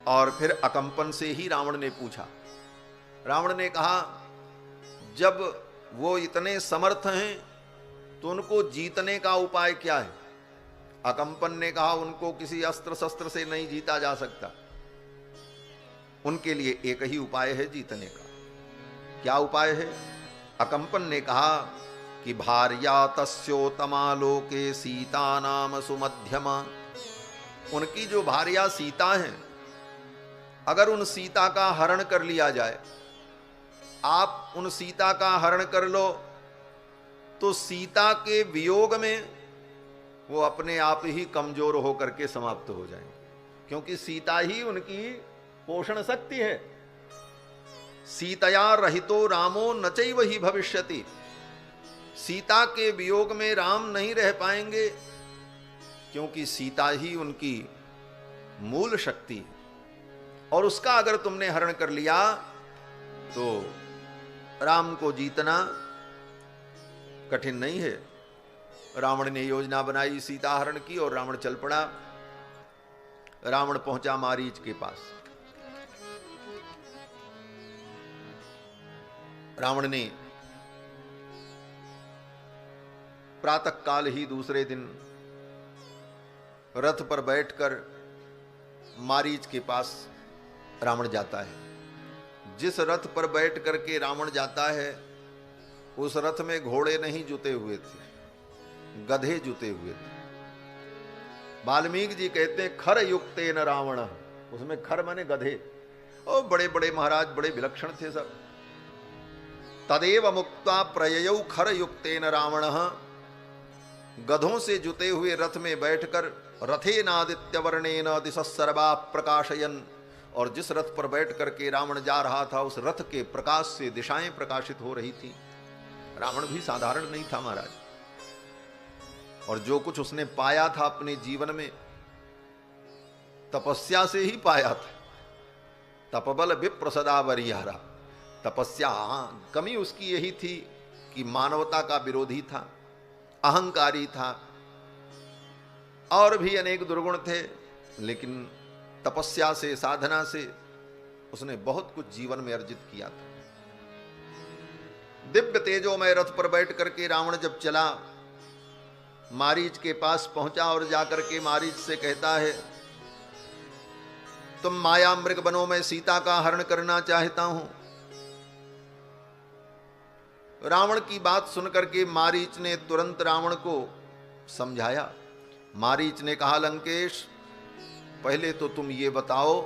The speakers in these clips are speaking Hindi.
और फिर अकंपन से ही रावण ने पूछा। रावण ने कहा जब वो इतने समर्थ हैं तो उनको जीतने का उपाय क्या है? अकंपन ने कहा उनको किसी अस्त्र शस्त्र से नहीं जीता जा सकता, उनके लिए एक ही उपाय है जीतने का। क्या उपाय है? अकंपन ने कहा कि भार्या तस्योतमा लोके सीता नाम सुमध्यमा। उनकी जो भार्या सीता है, अगर उन सीता का हरण कर लिया जाए, आप उन सीता का हरण कर लो तो सीता के वियोग में वो अपने आप ही कमजोर होकर के समाप्त हो जाएंगे, क्योंकि सीता ही उनकी पोषण शक्ति है। सीतया रहितो रामो न चैव ही भविष्यति। सीता के वियोग में राम नहीं रह पाएंगे, क्योंकि सीता ही उनकी मूल शक्ति है। और उसका अगर तुमने हरण कर लिया तो राम को जीतना कठिन नहीं है। रावण ने योजना बनाई, सीता हरण की और रावण चल पड़ा। रावण पहुंचा मारीच के पास। रावण ने प्रातः काल ही दूसरे दिन रथ पर बैठकर मारीच के पास रावण जाता है। जिस रथ पर बैठ करके रावण जाता है उस रथ में घोड़े नहीं जुते हुए थे, गधे जुते हुए थे। वाल्मीकि जी कहते हैं खर युक्तेन रावण, उसमें खर माने गधे, और बड़े बड़े महाराज बड़े विलक्षण थे सब। तदेव मुक्ता प्रययौ खर युक्तेन रावण, गधों से जुते हुए रथ में बैठकर रथेनादित्य वर्णेन दिशः सर्वा प्रकाशयन, और जिस रथ पर बैठ करके रावण जा रहा था उस रथ के प्रकाश से दिशाएं प्रकाशित हो रही थी। रावण भी साधारण नहीं था महाराज, और जो कुछ उसने पाया था अपने जीवन में तपस्या से ही पाया था। तपबल विप्र सदा वरियारा। तपस्या, कमी उसकी यही थी कि मानवता का विरोधी था, अहंकारी था, और भी अनेक दुर्गुण थे, लेकिन तपस्या से, साधना से उसने बहुत कुछ जीवन में अर्जित किया था। दिव्य तेजोमय रथ पर बैठ करके रावण जब चला, मारीच के पास पहुंचा और जाकर के मारीच से कहता है तुम माया मृग बनो, मैं सीता का हरण करना चाहता हूं। रावण की बात सुनकर के मारीच ने तुरंत रावण को समझाया। मारीच ने कहा लंकेश, पहले तो तुम ये बताओ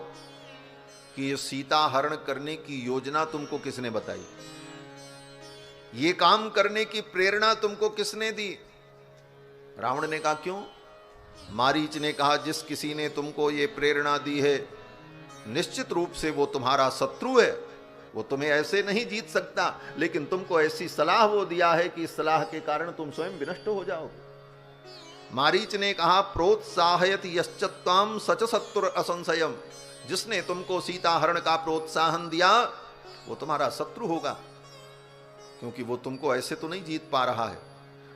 कि ये सीता हरण करने की योजना तुमको किसने बताई? ये काम करने की प्रेरणा तुमको किसने दी? रावण ने कहा क्यों? मारीच ने कहा जिस किसी ने तुमको ये प्रेरणा दी है निश्चित रूप से वो तुम्हारा शत्रु है, वो तुम्हें ऐसे नहीं जीत सकता, लेकिन तुमको ऐसी सलाह वो दिया है कि इस सलाह के कारण तुम स्वयं विनष्ट हो जाओगे। मारीच ने कहा प्रोत्साहयति यश्चत्वाम सच शत्रु असंशयम, जिसने तुमको सीता हरण का प्रोत्साहन दिया वो तुम्हारा शत्रु होगा, क्योंकि वो तुमको ऐसे तो नहीं जीत पा रहा है,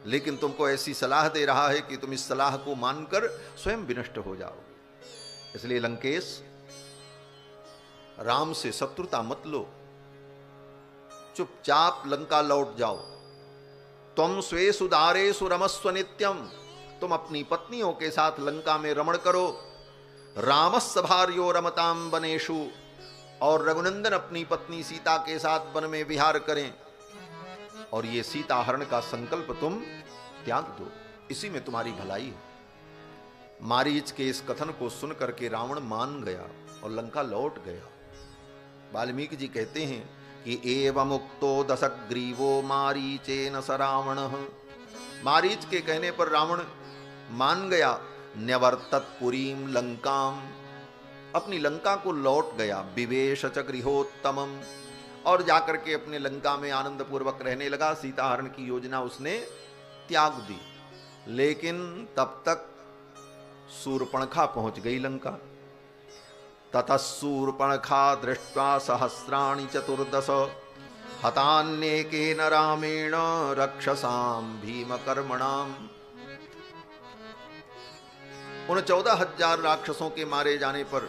लेकिन तुमको ऐसी सलाह दे रहा है कि तुम इस सलाह को मानकर स्वयं विनष्ट हो जाओ। इसलिए लंकेश, राम से शत्रुता मत लो, चुपचाप लंका लौट जाओ। तुम स्वेषु दारेषु रमस्व नित्यम, तुम अपनी पत्नियों के साथ लंका में रमण करो। रामस्य भार्यो रमताम वनेषु, और रघुनंदन अपनी पत्नी सीता के साथ वन में विहार करें, और ये सीता हरण का संकल्प तुम त्याग दो, इसी में तुम्हारी भलाई है। मारीच के इस कथन को सुनकर के रावण मान गया और लंका लौट गया। वाल्मीकि जी कहते हैं कि एवं मुक्तो दशग्रीवो मारीचेन स रावणः, मारीच के कहने पर रावण मान गया। न्यवर्तत पुरीम लंकाम, अपनी लंका को लौट गया। विवेश च गृहोत्तमम, और जाकर के अपने लंका में आनंद पूर्वक रहने लगा। सीता हरण की योजना उसने त्याग दी, लेकिन तब तक शूर्पणखा पहुंच गई लंका। ततः शूर्पणखा दृष्ट्वा सहस्राणि चतुर्दश, हतान्येकेन रामेण रक्षसाम भीमकर्मणाम। उन 14,000 राक्षसों के मारे जाने पर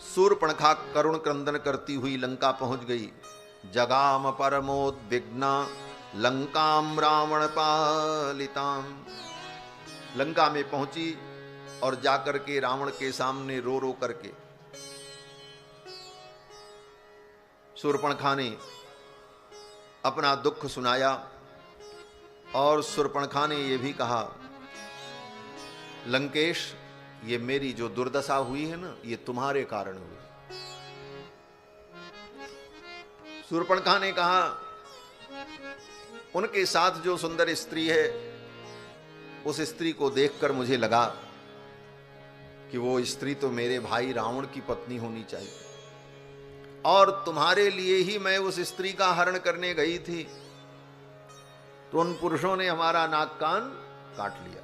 शूर्पणखा करुण क्रंदन करती हुई लंका पहुंच गई। जगाम परमोद्विग्ना लंकाम रावण पालिताम। लंका में पहुंची और जाकर के रावण के सामने रो रो करके शूर्पणखा ने अपना दुख सुनाया। और शूर्पणखा ने यह भी कहा, लंकेश, ये मेरी जो दुर्दशा हुई है ना, ये तुम्हारे कारण हुई। शूर्पणखा ने कहा, उनके साथ जो सुंदर स्त्री है, उस स्त्री को देखकर मुझे लगा कि वो स्त्री तो मेरे भाई रावण की पत्नी होनी चाहिए, और तुम्हारे लिए ही मैं उस स्त्री का हरण करने गई थी, तो उन पुरुषों ने हमारा नाक कान काट लिया।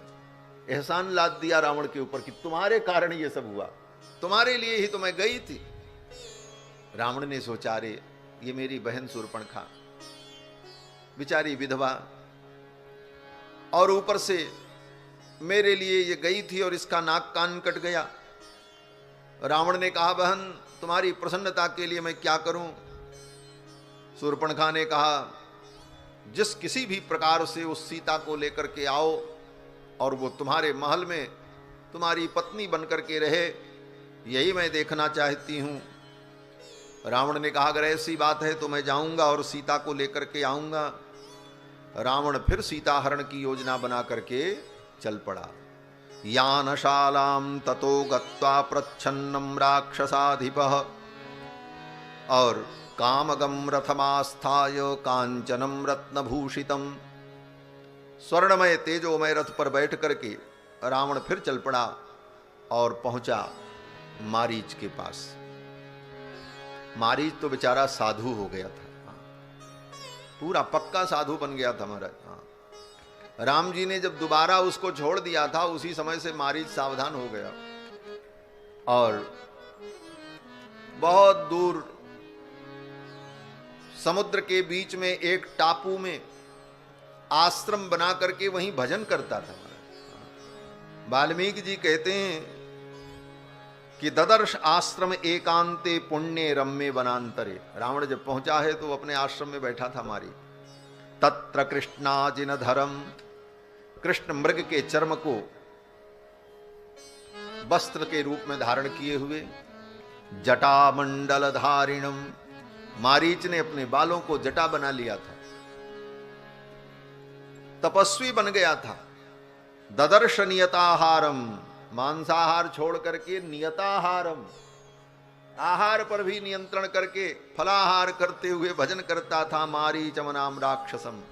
एहसान लाद दिया रावण के ऊपर कि तुम्हारे कारण ये सब हुआ, तुम्हारे लिए ही तो मैं गई थी। रावण ने सोचा, रे ये मेरी बहन शूर्पणखा बेचारी विधवा, और ऊपर से मेरे लिए ये गई थी और इसका नाक कान कट गया। रावण ने कहा, बहन तुम्हारी प्रसन्नता के लिए मैं क्या करूं? शूर्पणखा ने कहा, जिस किसी भी प्रकार से उस सीता को लेकर के आओ और वो तुम्हारे महल में तुम्हारी पत्नी बनकर के रहे, यही मैं देखना चाहती हूं। रावण ने कहा, अगर ऐसी बात है तो मैं जाऊंगा और सीता को लेकर के आऊंगा। रावण फिर सीता हरण की योजना बना करके चल पड़ा। यानशालाम ततो गत्वा प्रच्छन्नम राक्षसाधिपः और कामगम रथमास्थाय कांचनम रत्नभूषितम। स्वर्णमय तेजोमय रथ पर बैठ करके रावण फिर चल पड़ा और पहुंचा मारीच के पास। मारीच तो बेचारा साधु हो गया था, पूरा पक्का साधु बन गया था महाराज। राम जी ने जब दोबारा उसको छोड़ दिया था, उसी समय से मारीच सावधान हो गया और बहुत दूर समुद्र के बीच में एक टापू में आश्रम बना करके वहीं भजन करता था। वाल्मीकि जी कहते हैं कि ददर्श आश्रम एकांते पुण्य रम्य वनांतरे। रावण जब पहुंचा है तो अपने आश्रम में बैठा था मारी। तत्र कृष्णाजिन धरम, कृष्ण मृग के चर्म को वस्त्र के रूप में धारण किए हुए, जटा मंडल धारिणम, मारीच ने अपने बालों को जटा बना लिया था, तपस्वी बन गया था। ददर्श नियताहारम, मांसाहार छोड़ करके नियताहारम, आहार पर भी नियंत्रण करके फलाहार करते हुए भजन करता था मारीचम नाम राक्षसम।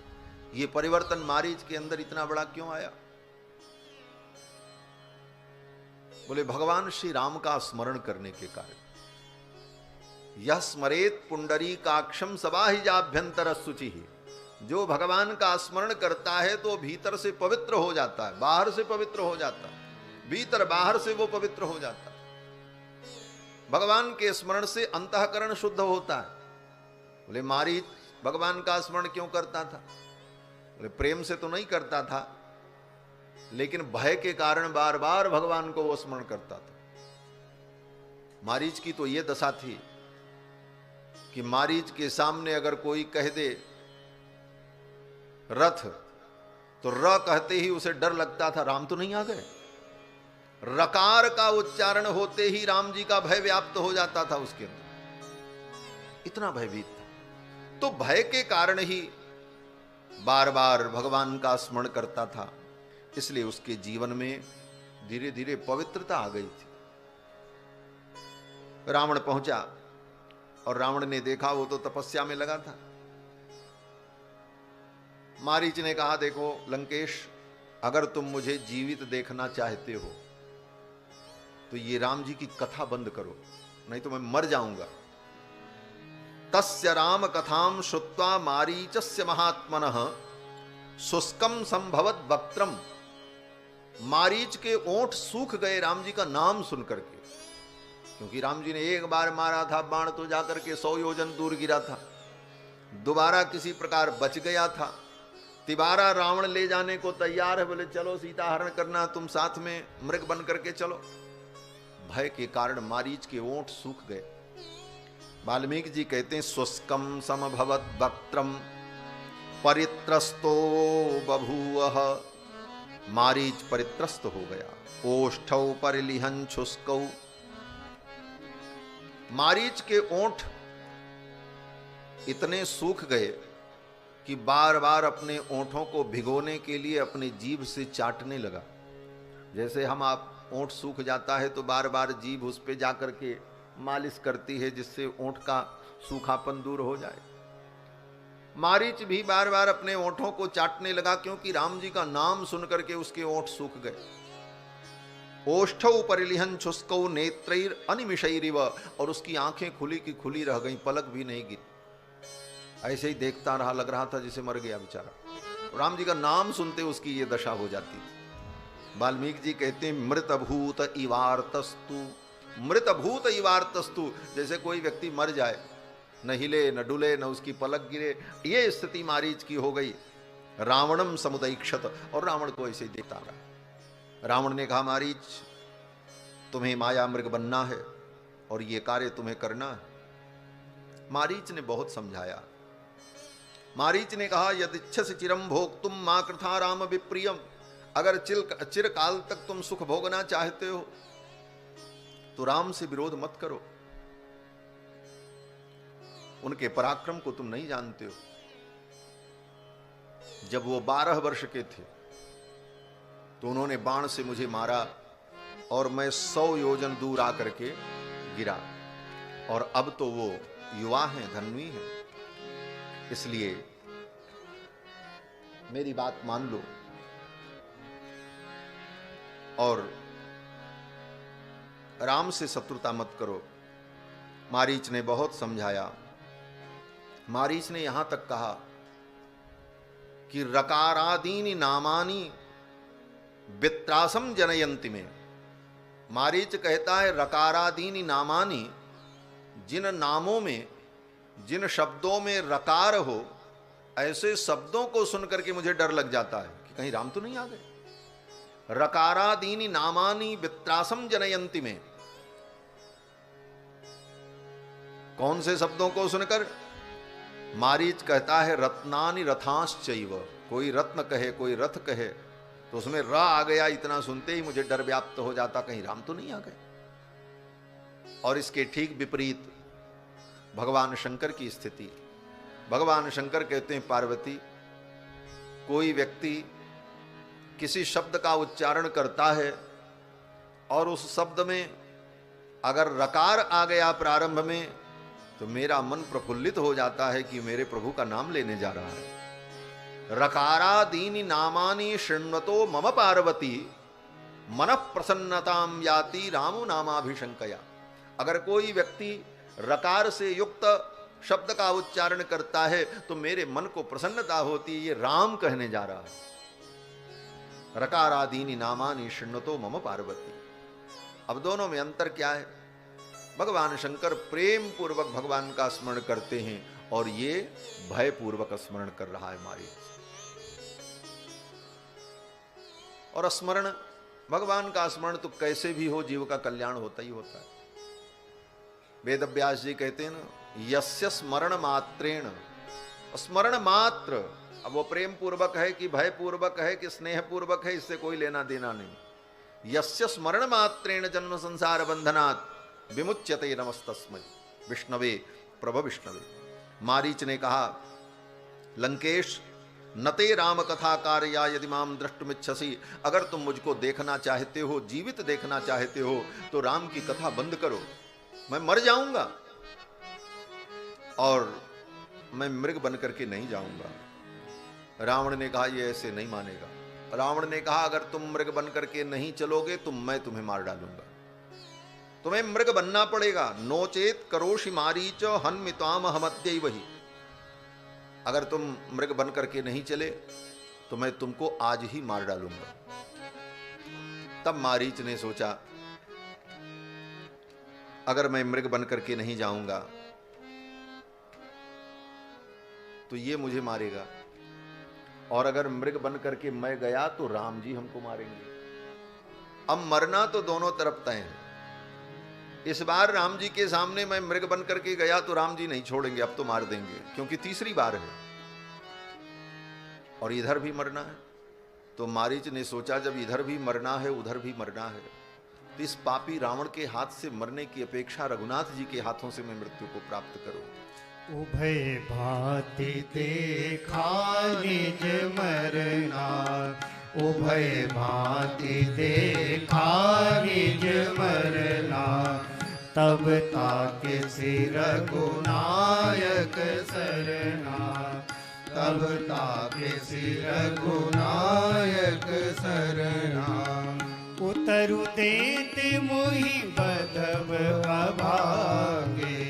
ये परिवर्तन मारीच के अंदर इतना बड़ा क्यों आया? बोले भगवान श्री राम का स्मरण करने के कारण। यह स्मरेत पुंडरीकाक्षम सबाहिजाभ्यंतर शुचि। जो भगवान का स्मरण करता है तो भीतर से पवित्र हो जाता है, बाहर से पवित्र हो जाता है, भीतर बाहर से वो पवित्र हो जाता है। भगवान के स्मरण से अंतःकरण शुद्ध होता है। बोले मारीच भगवान का स्मरण क्यों करता था? बोले प्रेम से तो नहीं करता था, लेकिन भय के कारण बार बार भगवान को वो स्मरण करता था। मारीच की तो ये दशा थी कि मारीच के सामने अगर कोई कह दे रथ, तो र कहते ही उसे डर लगता था, राम तो नहीं आ गए। रकार का उच्चारण होते ही राम जी का भय व्याप्त हो जाता था उसके अंदर, इतना भयभीत था। तो भय के कारण ही बार बार भगवान का स्मरण करता था, इसलिए उसके जीवन में धीरे धीरे पवित्रता आ गई थी। रावण पहुंचा और रावण ने देखा वो तो तपस्या में लगा था। मारीच ने कहा, देखो लंकेश, अगर तुम मुझे जीवित देखना चाहते हो तो ये राम जी की कथा बंद करो, नहीं तो मैं मर जाऊंगा। तस्य राम कथाम श्रुत्वा मारीचस्य महात्मनः शुष्कम संभवत वक्त्रम। मारीच के ओंठ सूख गए राम जी का नाम सुन करके, क्योंकि राम जी ने एक बार मारा था बाण तो जाकर के 100 योजन दूर गिरा था, दोबारा किसी प्रकार बच गया था। तिबारा रावण ले जाने को तैयार है, बोले चलो सीता हरण करना, तुम साथ में मृग बन करके चलो। भय के कारण मारीच के ओंठ सूख गए। वाल्मीकि जी कहते हैं शुष्कम समभवत वक्त्रम परित्रस्तो बभूवः। मारीच परित्रस्त हो गया। ओष्ठौ परिलिहन शुष्कौ। मारीच के ओंठ इतने सूख गए कि बार बार अपने ओंठों को भिगोने के लिए अपनी जीभ से चाटने लगा। जैसे हम आप ओंठ सूख जाता है तो बार बार जीभ उस पे जाकर के मालिश करती है जिससे ओंठ का सूखापन दूर हो जाए। मारीच भी बार बार अपने ओंठों को चाटने लगा क्योंकि राम जी का नाम सुनकर के उसके ओंठ सूख गए। ओष्ठौ परिलिहन शुष्कौ नेत्रैर अनिमिषैरिव। और उसकी आंखें खुली की खुली रह गईं, पलक भी नहीं गिरी। ऐसे ही देखता रहा, लग रहा था जैसे मर गया बेचारा। राम जी का नाम सुनते उसकी ये दशा हो जाती। वाल्मीकि जी कहते हैं मृतभूत इवार्तस्तु। मृतभूत इवार्तस्तु, जैसे कोई व्यक्ति मर जाए, न हिले न डुले न उसकी पलक गिरे, ये स्थिति मारीच की हो गई। रावणम समुदैक्षत। और रावण को ऐसे ही देखता रहा। रावण ने कहा मारीच तुम्हें माया मृग बनना है और ये कार्य तुम्हें करना है। मारीच ने बहुत समझाया। मारीच ने कहा यदिच्छसि चिरम भोक्तुम मा कृथा राम विप्रियम। अगर चिरकाल तक तुम सुख भोगना चाहते हो तो राम से विरोध मत करो। उनके पराक्रम को तुम नहीं जानते हो। जब वो 12 वर्ष के थे तो उन्होंने बाण से मुझे मारा और मैं 100 योजन दूर आकर के गिरा। और अब तो वो युवा हैं, धन्वी हैं। इसलिए मेरी बात मान लो और राम से शत्रुता मत करो। मारीच ने बहुत समझाया। मारीच ने यहां तक कहा कि रकारादीनि नामानि वित्रासम जनयंति में। मारीच कहता है रकारादीनि नामानि, जिन नामों में जिन शब्दों में रकार हो ऐसे शब्दों को सुनकर के मुझे डर लग जाता है कि कहीं राम तो नहीं आ गए। रकारादीनि नामानि वित्रासम जनयंति में, कौन से शब्दों को सुनकर? मारीच कहता है रत्नानि रथांश्चैव। कोई रत्न कहे कोई रथ कहे तो उसमें र आ गया, इतना सुनते ही मुझे डर व्याप्त हो जाता कहीं राम तो नहीं आ गए। और इसके ठीक विपरीत भगवान शंकर की स्थिति। भगवान शंकर कहते हैं पार्वती, कोई व्यक्ति किसी शब्द का उच्चारण करता है और उस शब्द में अगर रकार आ गया प्रारंभ में तो मेरा मन प्रफुल्लित हो जाता है कि मेरे प्रभु का नाम लेने जा रहा है। रकारादीनि नामानि शृण्वतो मम पार्वती मन प्रसन्नताम याति रामो नामाभिशंकया। अगर कोई व्यक्ति रकार से युक्त शब्द का उच्चारण करता है तो मेरे मन को प्रसन्नता होती है, ये राम कहने जा रहा है। रकारादीनि नामानि शृण्वतो मम पार्वती। अब दोनों में अंतर क्या है? भगवान शंकर प्रेम पूर्वक भगवान का स्मरण करते हैं और ये भय पूर्वक स्मरण कर रहा है मारीच। और स्मरण, भगवान का स्मरण तो कैसे भी हो जीव का कल्याण होता ही होता है। वेद व्यास जी कहते हैं ना, यस्य स्मरण मात्रेण, स्मरण मात्र। अब वो प्रेम पूर्वक है कि भय पूर्वक है कि स्नेह पूर्वक है, इससे कोई लेना देना नहीं। यस्य स्मरण मात्रेण जन्म संसार बंधनात् विमुच्यते नमस्तस्मै विष्णवे प्रभ विष्णवे। मारीच ने कहा लंकेश नते राम कथा कार्या यदि माम द्रष्टुमिच्छसि। अगर तुम मुझको देखना चाहते हो, जीवित देखना चाहते हो तो राम की कथा बंद करो। मैं मर जाऊंगा और मैं मृग बन करके नहीं जाऊंगा। रावण ने कहा ये ऐसे नहीं मानेगा। रावण ने कहा अगर तुम मृग बन करके नहीं चलोगे तो मैं तुम्हें मार डालूंगा, तुम्हें मृग बनना पड़ेगा। नोचेत करोषि मारीच हन्मित्वाम हमद्यैव ही। अगर तुम मृग बन करके नहीं चले तो मैं तुमको आज ही मार डालूंगा। तब मारीच ने सोचा अगर मैं मृग बन करके नहीं जाऊंगा तो ये मुझे मारेगा, और अगर मृग बन करके मैं गया तो राम जी हमको मारेंगे। अब मरना तो दोनों तरफ तय है। इस बार राम जी के सामने मैं मृग बन करके गया तो राम जी नहीं छोड़ेंगे, अब तो मार देंगे, क्योंकि तीसरी बार है और इधर भी मरना है। तो मारीच ने सोचा जब इधर भी मरना है उधर भी मरना है, तो इस पापी रावण के हाथ से मरने की अपेक्षा रघुनाथ जी के हाथों से मैं मृत्यु को प्राप्त करूं। उभय भांति देखा निज मरना, उभय भांति देखा निज मरना, तब ताके सिर रघुनायक सरना, तब ताके सिर रघुनायक सरना। उतरु देत मोहि बधव अभागे,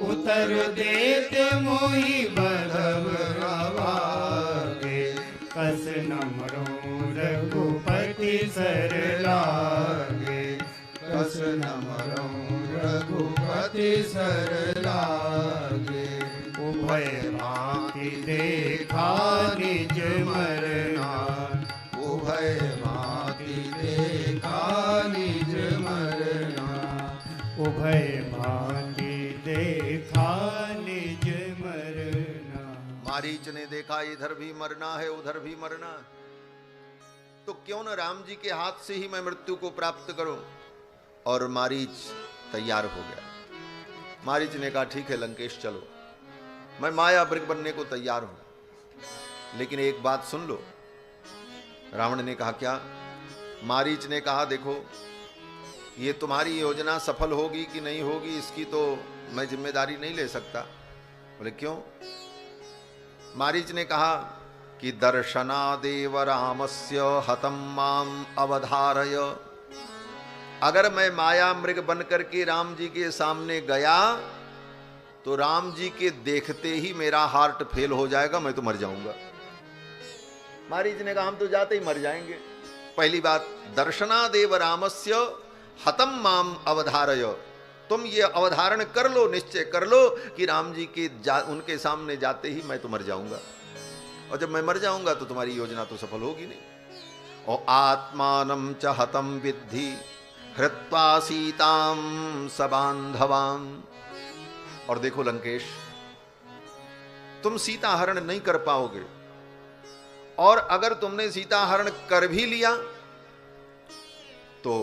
उतर देत मोहि बधव अभागे, कस नमरो रघुपति सर लागे, कस नमरो रघुपति सर लागे। उभय भांति देखा निज मरना, उभय भांति देखा निज मरना, उभय भांति देखा निज मरना। मारीच ने देखा इधर भी मरना है उधर भी मरना है, तो क्यों न राम जी के हाथ से ही मैं मृत्यु को प्राप्त करूं। और मारीच तैयार हो गया। मारीच ने कहा ठीक है लंकेश चलो, मैं माया मृग बनने को तैयार हूं, लेकिन एक बात सुन लो। रावण ने कहा क्या? मारीच ने कहा देखो ये तुम्हारी योजना सफल होगी कि नहीं होगी इसकी तो मैं जिम्मेदारी नहीं ले सकता। बोले क्यों? मारीच ने कहा कि दर्शनादेव रामस्य हतं माम अवधारय, अगर मैं माया मृग बन करके राम जी के सामने गया तो राम जी के देखते ही मेरा हार्ट फेल हो जाएगा, मैं तो मर जाऊंगा। मारीच ने कहा हम तो जाते ही मर जाएंगे। पहली बात, दर्शनादेव रामस्य हतं माम अवधारय, तुम ये अवधारण कर लो, निश्चय कर लो कि राम जी के उनके सामने जाते ही मैं तो मर जाऊंगा, और जब मैं मर जाऊंगा तो तुम्हारी योजना तो सफल होगी नहीं। और आत्मानं च हतं विद्धि हृत्वा सीतां सबांधवां, और देखो लंकेश तुम सीता हरण नहीं कर पाओगे, और अगर तुमने सीता हरण कर भी लिया तो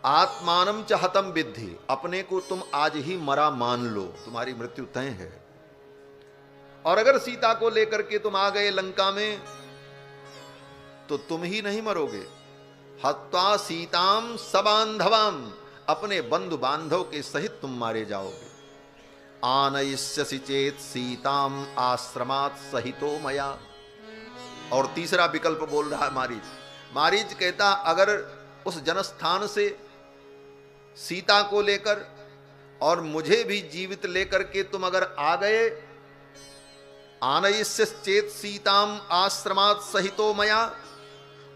आत्मानं च हतं विद्धि, अपने को तुम आज ही मरा मान लो, तुम्हारी मृत्यु तय है। और अगर सीता को लेकर के तुम आ गए लंका में तो तुम ही नहीं मरोगे, हत्वा सीताम सबांधवाम, अपने बंधु बांधव के सहित तुम मारे जाओगे। आनयिष्यसि चेत सीताम आश्रमात् सहितो मया, और तीसरा विकल्प बोल रहा है मारीच। मारीच कहता अगर उस जनस्थान से सीता को लेकर और मुझे भी जीवित लेकर के तुम अगर आ गए, आनयिष्य चेत सीताम आश्रमात् सहितो मया,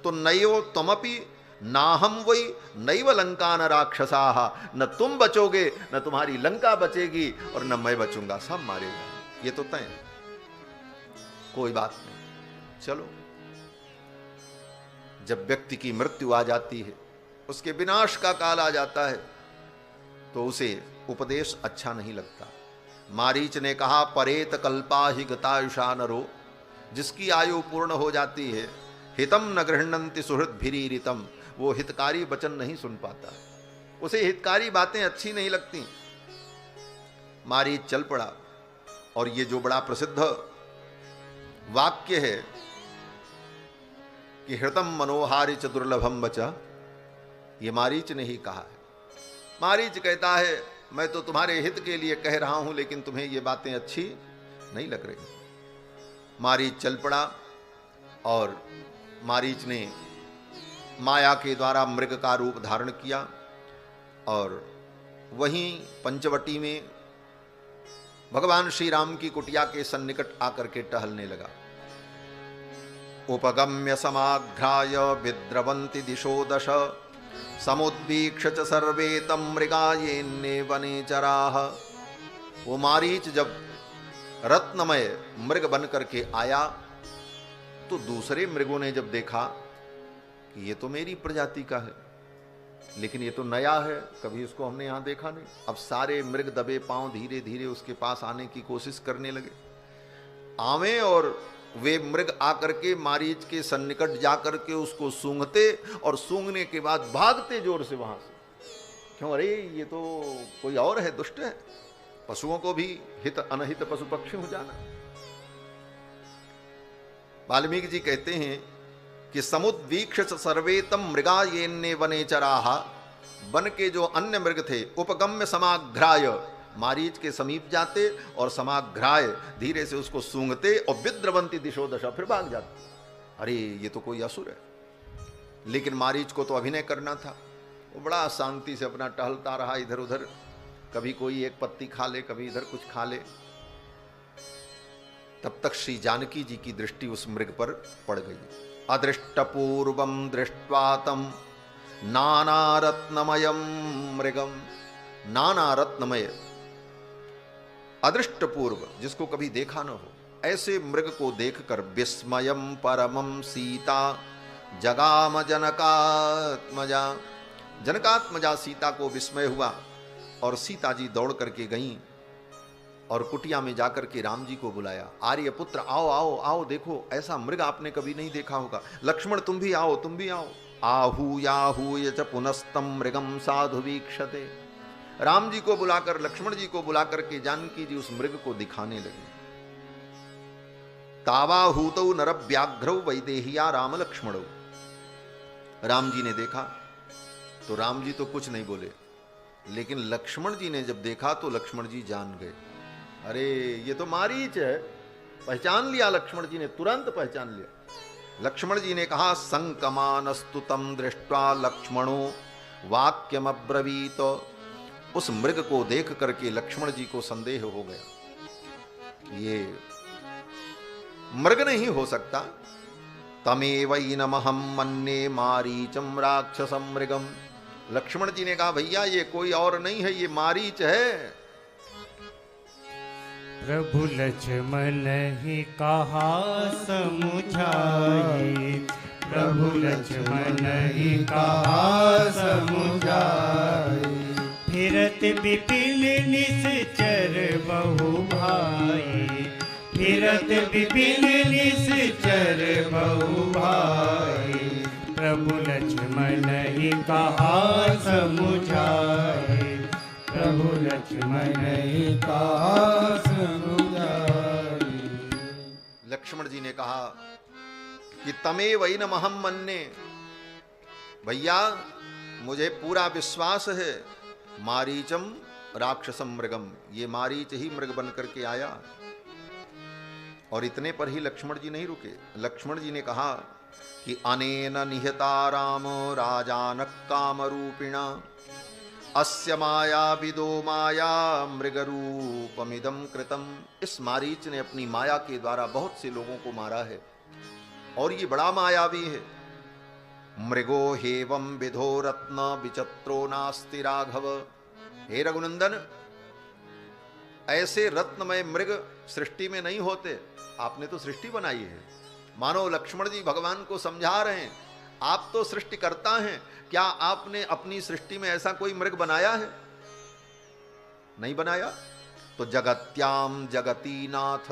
तो नयो तमपि नाहम वही नैव लंका न राक्षसाः, न तुम बचोगे न तुम्हारी लंका बचेगी और न मैं बचूंगा, सब मारेगा, ये तो तय। कोई बात नहीं, चलो। जब व्यक्ति की मृत्यु आ जाती है, उसके विनाश का काल आ जाता है, तो उसे उपदेश अच्छा नहीं लगता। मारीच ने कहा परेत कल्पा ही गतायुषा नरो, जिसकी आयु पूर्ण हो जाती है, हितम न गृह्णन्ति सुहृद भिरीरितम, वो हितकारी वचन नहीं सुन पाता, उसे हितकारी बातें अच्छी नहीं लगती। मारीच चल पड़ा, और ये जो बड़ा प्रसिद्ध वाक्य है कि हृतम मनोहारि च दुर्लभम वचा, ये मारीच ने ही कहा है। मारीच कहता है मैं तो तुम्हारे हित के लिए कह रहा हूं, लेकिन तुम्हें ये बातें अच्छी नहीं लग रही। मारीच चल पड़ा, और मारीच ने माया के द्वारा मृग का रूप धारण किया, और वहीं पंचवटी में भगवान श्री राम की कुटिया के सन्निकट आकर के टहलने लगा। उपगम्य समाघ्राय विद्रवन्ति दिशो दश, समुद्वीक्ष्य च सर्वे तम मृगायेन्ने वने चराः। वो मारीच जब रत्नमय मृग बन करके आया तो दूसरे मृगों ने जब देखा कि ये तो मेरी प्रजाति का है, लेकिन ये तो नया है, कभी इसको हमने यहां देखा नहीं। अब सारे मृग दबे पांव धीरे धीरे उसके पास आने की कोशिश करने लगे। आवे और वे मृग आकर के मारीच के सन्निकट जाकर के उसको सूंघते और सूंघने के बाद भागते जोर से वहां से। क्यों? अरे ये तो कोई और है, दुष्ट है। पशुओं को भी हित अनहित पशु पक्षी हो जाना। वाल्मीकि जी कहते हैं कि समुद्वीक्ष सर्वेतम मृगा येन्ने वने चराहा, वन के जो अन्य मृग थे उपगम्य समाघ्राय, मारीच के समीप जाते और समाघ्राय धीरे से उसको सूंघते और विद्रवंती दिशो दशा, फिर भाग जाते। अरे ये तो कोई असुर है। लेकिन मारीच को तो अभिनय करना था। वो बड़ा शांति से अपना टहलता रहा इधर उधर, कभी कोई एक पत्ती खा ले, कभी इधर कुछ खा ले। तब तक श्री जानकी जी की दृष्टि उस मृग पर पड़ गई। अदृष्टपूर्वम दृष्ट्वातम नानारत्नमयम मृगम, नाना रत्नमय, अदृष्टपूर्व, जिसको कभी देखा न हो, ऐसे मृग को देखकर विस्मयम परमम सीता जगाम जनकात्मजा, जनकात्मजा सीता को विस्मय हुआ और सीता जी दौड़ करके गईं और कुटिया में जाकर के राम जी को बुलाया। आर्य पुत्र आओ आओ आओ, देखो ऐसा मृग आपने कभी नहीं देखा होगा। लक्ष्मण तुम भी आओ, तुम भी आओ। आहूयाहूय च पुनस्तम मृगम साधु वीक्षते। राम जी को बुलाकर, लक्ष्मण जी को बुलाकर के जानकी जी उस मृग को दिखाने लगी। तावाहूतौ नरव्याघ्रौ वैदेहिया राम लक्ष्मणौ। राम जी ने देखा तो राम जी तो कुछ नहीं बोले, लेकिन लक्ष्मण जी ने जब देखा तो लक्ष्मण जी जान गए, अरे ये तो मारीच है। पहचान लिया लक्ष्मण जी ने, तुरंत पहचान लिया। लक्ष्मण जी ने कहा संकमानस्तु तम दृष्ट्वा लक्ष्मणो वाक्यम अब्रवीत। उस मृग को देख करके लक्ष्मण जी को संदेह हो गया, ये मृग नहीं हो सकता। तमेवैनमहं मन्ये मारीचम राक्षसम मृगम। लक्ष्मण जी ने कहा भैया ये कोई और नहीं है, ये मारीच है। प्रभु लक्ष्मण ही कहा समुझाई, प्रभु लक्ष्मण ही कहा समुझाई। फिरत विपिन निश्चर बहु भाई, फिरत विपिन निश्चर बहु भाई। प्रभु लक्ष्मण ही कहा समुझाई, प्रभु लक्ष्मण ही कहा समुझाई। लक्ष्मण जी ने कहा कि तमेवैनमहं मन्ये, भैया मुझे पूरा विश्वास है, मारीचम राक्षसम मृगम, ये मारीच ही मृग बन करके आया। और इतने पर ही लक्ष्मण जी नहीं रुके। लक्ष्मण जी ने कहा कि अनेन निहता राम राजानक कामरूपिणा, अस्य माया विदो माया मृगरूपमिदं कृतम। इस मारीच ने अपनी माया के द्वारा बहुत से लोगों को मारा है और ये बड़ा मायावी है। मृगो हेवं विधो रत्न विचित्रो नास्ति राघव। हे रघुनंदन, ऐसे रत्नमय मृग सृष्टि में नहीं होते। आपने तो सृष्टि बनाई है। मानो लक्ष्मण जी भगवान को समझा रहे हैं, आप तो सृष्टि करता हैं, क्या आपने अपनी सृष्टि में ऐसा कोई मृग बनाया है? नहीं बनाया। तो जगत्याम जगती नाथ,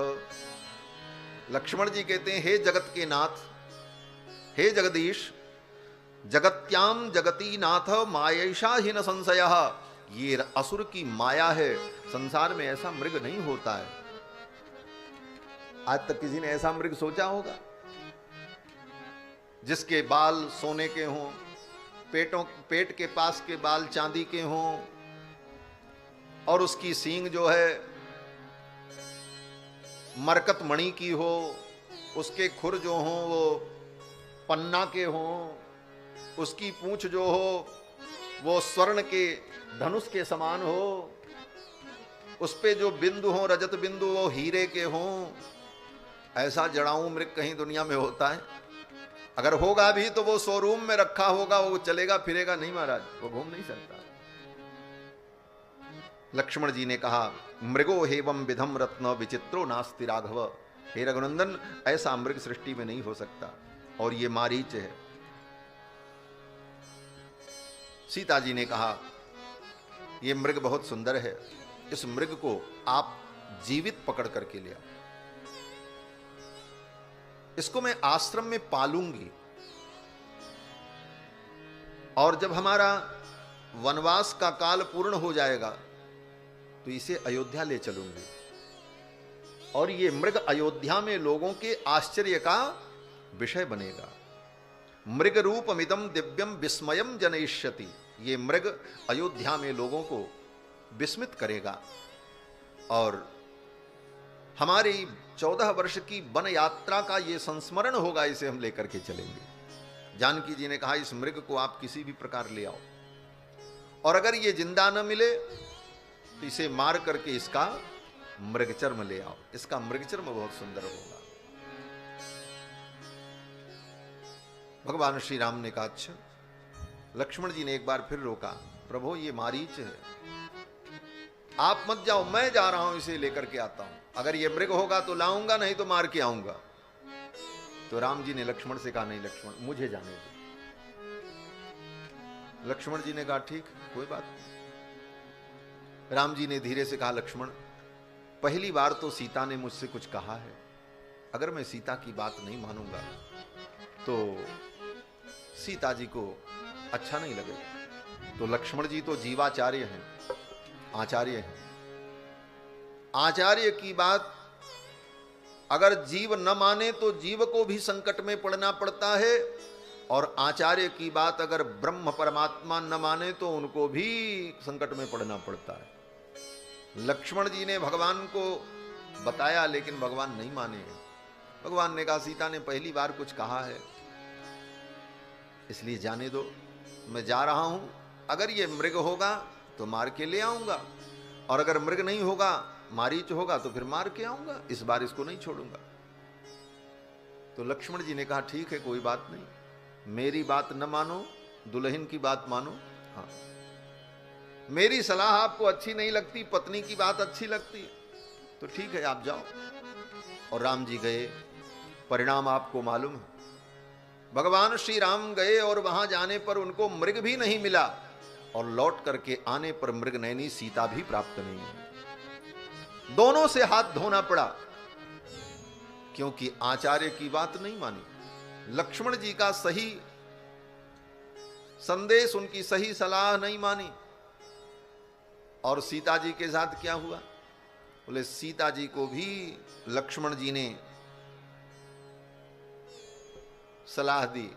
लक्ष्मण जी कहते हैं हे जगत के नाथ, हे जगदीश, जगत्याम जगती नाथ मायैषा ही न संशयः। ये असुर की माया है, संसार में ऐसा मृग नहीं होता है। आज तक किसी ने ऐसा मृग सोचा होगा जिसके बाल सोने के हों, पेट के पास के बाल चांदी के हों और उसकी सींग जो है मरकत मणि की हो, उसके खुर जो हों वो पन्ना के हों, उसकी पूंछ जो हो वो स्वर्ण के धनुष के समान हो, उस पे जो बिंदु हो रजत बिंदु वो हीरे के हों। ऐसा जड़ाऊ मृग कहीं दुनिया में होता है? अगर होगा भी तो वो शोरूम में रखा होगा, वो चलेगा फिरेगा नहीं महाराज, वो घूम नहीं सकता। लक्ष्मण जी ने कहा मृगो हेवं विधम रत्न विचित्रो नास्ति राघव। हे रघुनंदन, ऐसा मृग सृष्टि में नहीं हो सकता और ये मारीच है। सीता जी ने कहा, यह मृग बहुत सुंदर है, इस मृग को आप जीवित पकड़ करके ले आओ, इसको मैं आश्रम में पालूंगी, और जब हमारा वनवास का काल पूर्ण हो जाएगा तो इसे अयोध्या ले चलूंगी, और ये मृग अयोध्या में लोगों के आश्चर्य का विषय बनेगा। मृग रूपमिदं दिव्यम विस्मयम जनयिष्यति, ये मृग अयोध्या में लोगों को विस्मित करेगा, और हमारी 14 वर्ष की वन यात्रा का ये संस्मरण होगा, इसे हम लेकर के चलेंगे। जानकी जी ने कहा, इस मृग को आप किसी भी प्रकार ले आओ, और अगर ये जिंदा न मिले तो इसे मार करके इसका मृगचर्म ले आओ, इसका मृगचर्म बहुत सुंदर होगा। भगवान श्री राम ने कहा, अच्छा। लक्ष्मण जी ने एक बार फिर रोका, प्रभु ये मारीच है, आप मत जाओ, मैं जा रहा हूं, इसे लेकर के आता हूं, अगर ये मृग होगा तो लाऊंगा, नहीं तो मार के आऊंगा। तो राम जी ने लक्ष्मण से कहा, नहीं लक्ष्मण, मुझे जाने दो। लक्ष्मण जी ने कहा, ठीक, कोई बात नहीं। राम जी ने धीरे से कहा, लक्ष्मण, पहली बार तो सीता ने मुझसे कुछ कहा है, अगर मैं सीता की बात नहीं मानूंगा तो सीता जी को अच्छा नहीं लगेगा। तो लक्ष्मण जी तो जीवाचार्य हैं, आचार्य हैं, आचार्य की बात अगर जीव न माने तो जीव को भी संकट में पड़ना पड़ता है, और आचार्य की बात अगर ब्रह्म परमात्मा न माने तो उनको भी संकट में पड़ना पड़ता है। लक्ष्मण जी ने भगवान को बताया, लेकिन भगवान नहीं माने। भगवान ने कहा, सीता ने पहली बार कुछ कहा है, इसलिए जाने दो, मैं जा रहा हूं, अगर ये मृग होगा तो मार के ले आऊंगा, और अगर मृग नहीं होगा, मारीच होगा, तो फिर मार के आऊंगा, इस बार इसको नहीं छोड़ूंगा। तो लक्ष्मण जी ने कहा, ठीक है, कोई बात नहीं, मेरी बात न मानो, दुल्हन की बात मानो। हाँ, मेरी सलाह आपको अच्छी नहीं लगती, पत्नी की बात अच्छी लगती, तो ठीक है, आप जाओ। और राम जी गए, परिणाम आपको मालूम है, भगवान श्री राम गए और वहां जाने पर उनको मृग भी नहीं मिला, और लौट करके आने पर मृग नयनी सीता भी प्राप्त नहीं हुई। दोनों से हाथ धोना पड़ा, क्योंकि आचार्य की बात नहीं मानी, लक्ष्मण जी का सही संदेश, उनकी सही सलाह नहीं मानी। और सीता जी के साथ क्या हुआ? बोले सीता जी को भी लक्ष्मण जी ने सलाह दी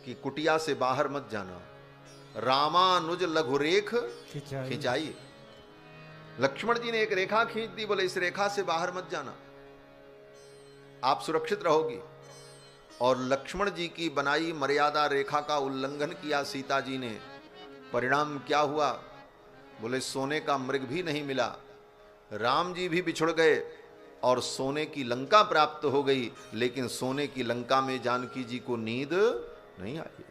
कि कुटिया से बाहर मत जाना, रामानुज लघु रेख खिंचाई। लक्ष्मण जी ने एक रेखा खींच दी, बोले इस रेखा से बाहर मत जाना, आप सुरक्षित रहोगी। और लक्ष्मण जी की बनाई मर्यादा रेखा का उल्लंघन किया सीता जी ने। परिणाम क्या हुआ? बोले सोने का मृग भी नहीं मिला, राम जी भी बिछुड़ गए और सोने की लंका प्राप्त हो गई, लेकिन सोने की लंका में जानकी जी को नींद नहीं आई।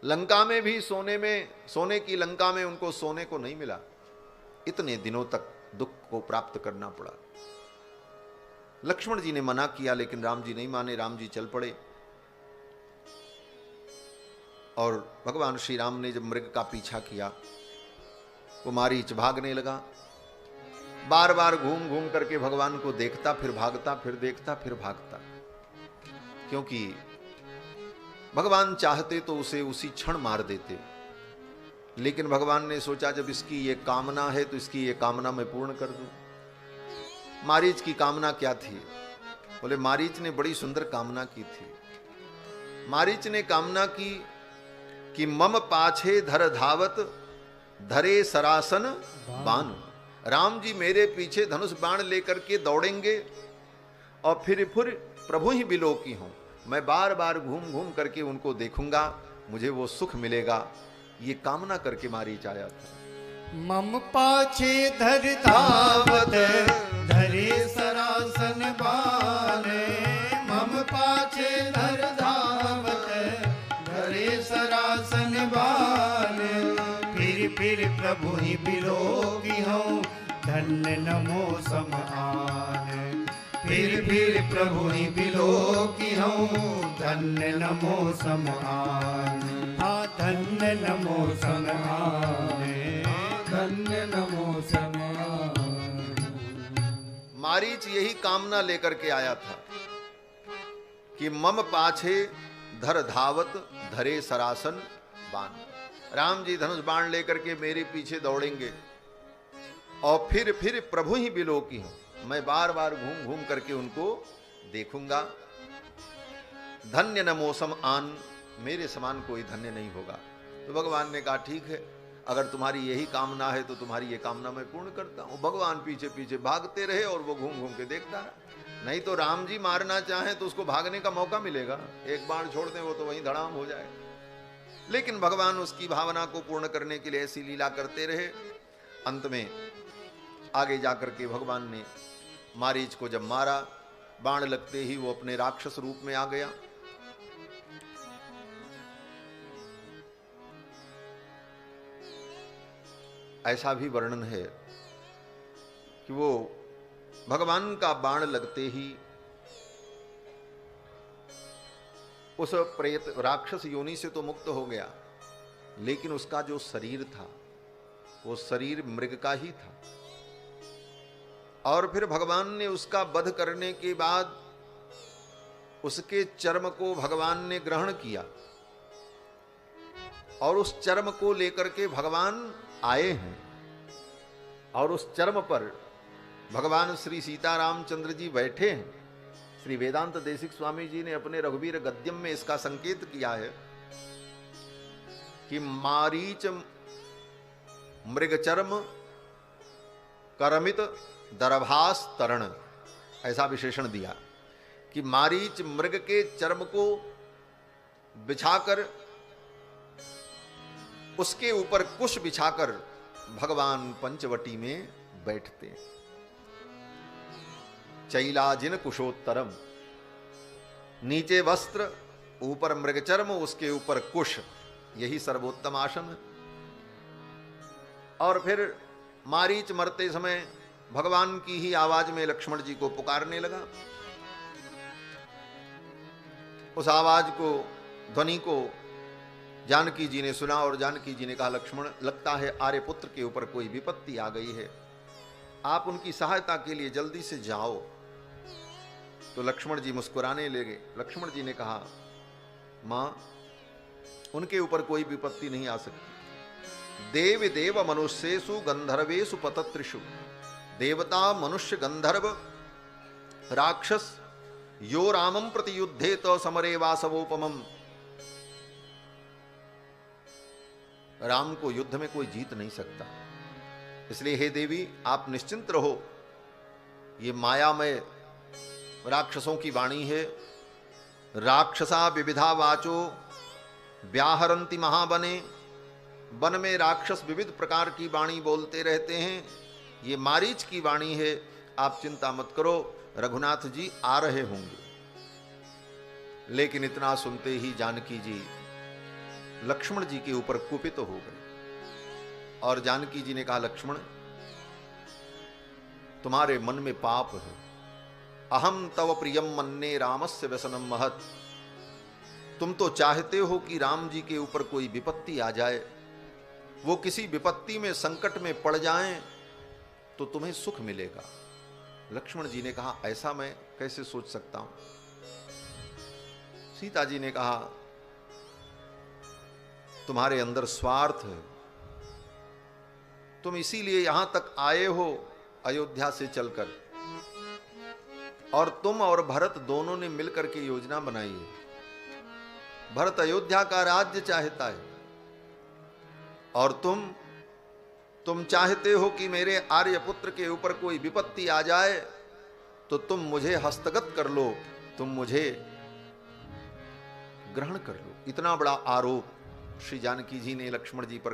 लंका में भी सोने की लंका में उनको सोने को नहीं मिला। इतने दिनों तक दुख को प्राप्त करना पड़ा। लक्ष्मण जी ने मना किया, लेकिन राम जी नहीं माने। राम जी चल पड़े और भगवान श्री राम ने जब मृग का पीछा किया, वो मारीच भागने लगा। बार बार घूम घूम करके भगवान को देखता, फिर भागता, फिर देखता, फिर भागता, क्योंकि भगवान चाहते तो उसे उसी क्षण मार देते। लेकिन भगवान ने सोचा जब इसकी ये कामना है तो इसकी ये कामना मैं पूर्ण कर दूं। मारीच की कामना क्या थी? बोले मारीच ने बड़ी सुंदर कामना की थी। मारीच ने कामना की कि मम पाछे धर धावत धरे सरासन बाण। राम जी मेरे पीछे धनुष बाण लेकर के दौड़ेंगे और फिर प्रभु ही बिलोकी हों। मैं बार बार घूम घूम करके उनको देखूंगा, मुझे वो सुख मिलेगा। ये कामना करके मारीच आया था। मम पाछे धर धावत धरे सरासन बाण। मम पाछे धर धावत धरे सरासन बाण। फिर प्रभु ही बिलोकी हूँ, धन्य नमो समान। फिर प्रभु ही बिलोकी हूँ, धन्य नमो समान। हाथ धन्य नमो समान, धन्य नमो समान। मारीच यही कामना लेकर के आया था कि मम पाछे धर धावत धरे सरासन बाण। राम जी धनुष बाण लेकर के मेरे पीछे दौड़ेंगे और फिर प्रभु ही बिलो की हूं, मैं बार बार घूम घूम करके उनको देखूंगा। धन्य न मौसम आन, मेरे समान कोई धन्य नहीं होगा। तो भगवान ने कहा ठीक है, अगर तुम्हारी यही कामना है तो तुम्हारी ये कामना मैं पूर्ण करता हूं। भगवान पीछे पीछे भागते रहे और वो घूम घूम के देखता रहा। नहीं तो राम जी मारना चाहें तो उसको भागने का मौका मिलेगा, एक बाण छोड़ दें वो तो वहीं धड़ाम हो जाए। लेकिन भगवान उसकी भावना को पूर्ण करने के लिए ऐसी लीला करते रहे। अंत में आगे जाकर के भगवान ने मारीच को जब मारा, बाण लगते ही वो अपने राक्षस रूप में आ गया। ऐसा भी वर्णन है कि वो भगवान का बाण लगते ही उस प्रेत राक्षस योनि से तो मुक्त हो गया, लेकिन उसका जो शरीर था वो शरीर मृग का ही था। और फिर भगवान ने उसका वध करने के बाद उसके चर्म को भगवान ने ग्रहण किया और उस चर्म को लेकर के भगवान आए हैं। और उस चर्म पर भगवान श्री सीतारामचंद्र जी बैठे हैं। श्री वेदांत देशिक स्वामी जी ने अपने रघुवीर गद्यम में इसका संकेत किया है कि मारीच मृगचर्म करमित दरभास तरण, ऐसा विशेषण दिया कि मारीच मृग के चर्म को बिछाकर उसके ऊपर कुश बिछाकर भगवान पंचवटी में बैठते। चैलाजिन कुशोत्तरम, नीचे वस्त्र ऊपर मृगचर्म उसके ऊपर कुश, यही सर्वोत्तम आसन है। और फिर मारीच मरते समय भगवान की ही आवाज में लक्ष्मण जी को पुकारने लगा। उस आवाज को, ध्वनि को जानकी जी ने सुना और जानकी जी ने कहा लक्ष्मण, लगता है आर्यपुत्र के ऊपर कोई विपत्ति आ गई है, आप उनकी सहायता के लिए जल्दी से जाओ। तो लक्ष्मण जी मुस्कुराने लगे। लक्ष्मण जी ने कहा मां, उनके ऊपर कोई विपत्ति नहीं आ सकती। देव देव मनुष्येषु गंधर्वेषु पतत्रिषु, देवता मनुष्य गंधर्व राक्षस यो रामं प्रति युद्धे तो समरे वासवोपमम। राम को युद्ध में कोई जीत नहीं सकता, इसलिए हे देवी आप निश्चिंत रहो। ये मायामय राक्षसों की वाणी है। राक्षसा विविधा वाचो व्याहरंती महाबने, वन में राक्षस विविध प्रकार की वाणी बोलते रहते हैं। ये मारीच की वाणी है, आप चिंता मत करो, रघुनाथ जी आ रहे होंगे। लेकिन इतना सुनते ही जानकी जी लक्ष्मण जी के ऊपर कुपित हो गए और जानकी जी ने कहा लक्ष्मण, तुम्हारे मन में पाप है। अहम तव प्रियम मन्ने रामस्य व्यसनम महत, तुम तो चाहते हो कि राम जी के ऊपर कोई विपत्ति आ जाए, वो किसी विपत्ति में संकट में पड़ जाएं तो तुम्हें सुख मिलेगा। लक्ष्मण जी ने कहा ऐसा मैं कैसे सोच सकता हूं। सीता जी ने कहा तुम्हारे अंदर स्वार्थ है, तुम इसीलिए यहां तक आए हो अयोध्या से चलकर, और तुम और भरत दोनों ने मिलकर के योजना बनाई है। भरत अयोध्या का राज्य चाहता है और तुम चाहते हो कि मेरे आर्यपुत्र के ऊपर कोई विपत्ति आ जाए तो तुम मुझे हस्तगत कर लो, तुम मुझे ग्रहण कर लो। इतना बड़ा आरोप श्री जानकी जी ने लक्ष्मण जी पर